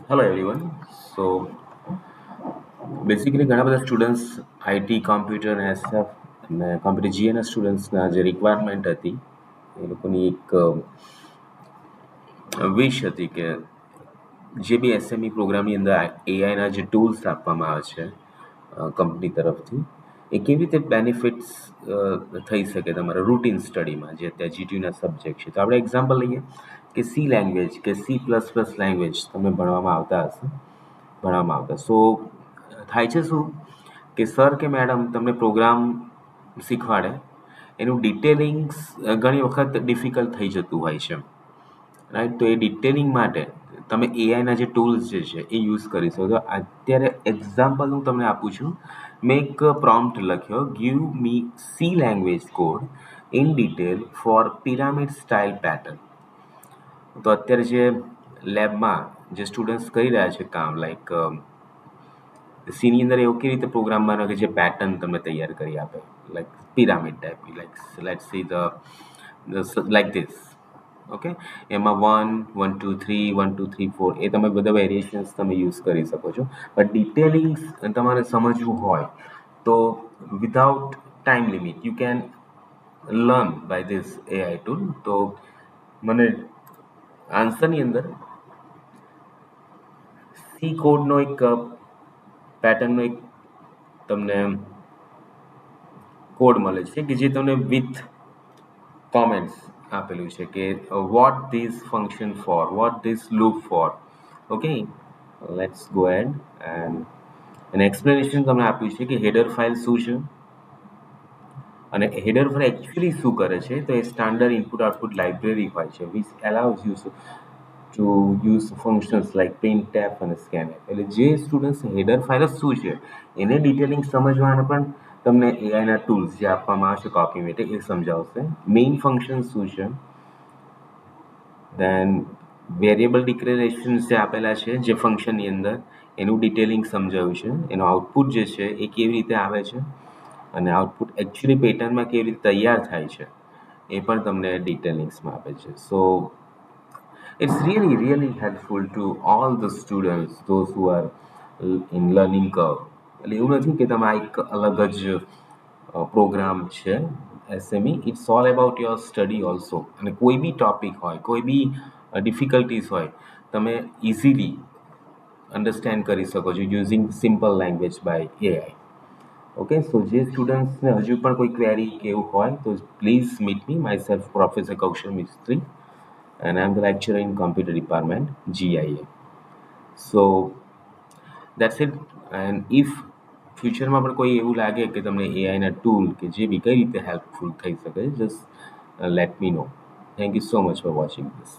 Hello everyone. So basically ઘણા બધા students IT computer SF અને કોમ્પ્યુટર જીએના સ્ટુડન્ટ્સના જે રિક્વાયરમેન્ટ હતી એ લોકોની એક વિશ હતી કે જે બી એસએમઈ પ્રોગ્રામની અંદર એઆઈના જે ટૂલ્સ આપવામાં આવે છે કંપની તરફથી એ કેવી રીતે બેનિફિટ્સ થઈ શકે તમારા રૂટીન સ્ટડીમાં જે અત્યારે જીટીયુના સબ્જેક્ટ છે. તો આપણે એક્ઝામ્પલ લઈએ કે સી લેંગ્વેજ કે C++ લેંગ્વેજ તમને ભણવામાં આવતા. સો થાય છે શું કે સર કે મેડમ તમને પ્રોગ્રામ શીખવાડે એનું ડિટેલિંગ્સ ઘણી વખત ડિફિકલ્ટ થઈ જતું હોય છે, રાઈટ? તો એ ડિટેલિંગ માટે તમે એઆઈના જે ટૂલ્સ જે છે એ યુઝ કરી શકો. તો અત્યારે એક્ઝામ્પલ હું તમને આપું છું. મેં એક પ્રોમ્પ્ટ લખ્યો, give me C language code in detail for pyramid style pattern. તો અત્યારે જે લેબમાં જે સ્ટુડન્ટ્સ કરી રહ્યા છે કામ, લાઈક સીની અંદર એવું કેવી રીતે પ્રોગ્રામ બનાવે કે જે પેટર્ન તમને તૈયાર કરી આપે, લાઈક પિરામિડ ટાઈપની, like let's see like this. Okay, એમાં 1 1 2 3 1 2 3 4 એ તમે બધા વેરિએશન્સ તમે યુઝ કરી શકો છો. બટ ડિટેલિંગ્સ તમારે સમજવું હોય તો without time limit you can learn by this AI tool. તો મને આન્સરની અંદર સી કોડનો એક પેટર્નનો એક તમને કોડ મળે છે કે જે તમને વિથ કોમેન્ટ્સ આપેલું છે કે what this function for, what this loop for. Okay, let's go ahead and explanation તમને આપ્યું છે કે હેડર ફાઇલ શું છે અને હેડર ફાઇલ એકચ્યુઅલી શું કરે છે. તો એ સ્ટાન્ડર્ડ ઇનપુટ આઉટપુટ લાઇબ્રેરી હોય છે which allows you to use functions like printf અને scanf. એટલે જે સ્ટુડન્ટ્સ હેડર ફાઇલ શું છે એને ડિટેલિંગ સમજવાના પણ તમને એઆઈના ટૂલ્સ જે આપવામાં આવશે કોપીમેટ એ સમજાવશે. મેઇન ફંક્શન શું છે, દેન વેરિયેબલ ડિક્લેરેશન્સ જે આપેલા છે જે ફંક્શનની અંદર એનું ડિટેલિંગ સમજાવ્યું છે. એનો આઉટપુટ જે છે એ કેવી રીતે આવે છે અને આઉટપુટ એકચ્યુઅલી પેટર્નમાં કેવી રીતે તૈયાર થાય છે એ પણ તમને ડિટેલિંગ્સમાં આપે છે. સો it's really helpful to all the students, those who are in learning curve. એટલે એવું નથી કે તમે આ એક અલગ જ પ્રોગ્રામ છે SME. It's all about your study also. અને કોઈ બી ટોપિક હોય, કોઈ બી ડિફિકલ્ટીઝ હોય, તમે ઇઝીલી અન્ડરસ્ટેન્ડ કરી શકો છો using simple language by AI. Okay, so જે સ્ટુડન્ટ્સને હજુ પણ કોઈ ક્વેરી કે એવું હોય તો please meet me, my self professor Kaushal Mistry, and I'm the lecturer in computer department, GIA. So that's it. And if ફ્યુચરમાં પણ કોઈ એવું લાગે કે તમને એઆઈના ટૂલ કે જે બી કઈ રીતે હેલ્પફુલ થઈ શકે, just let me know. Thank you so much for watching this.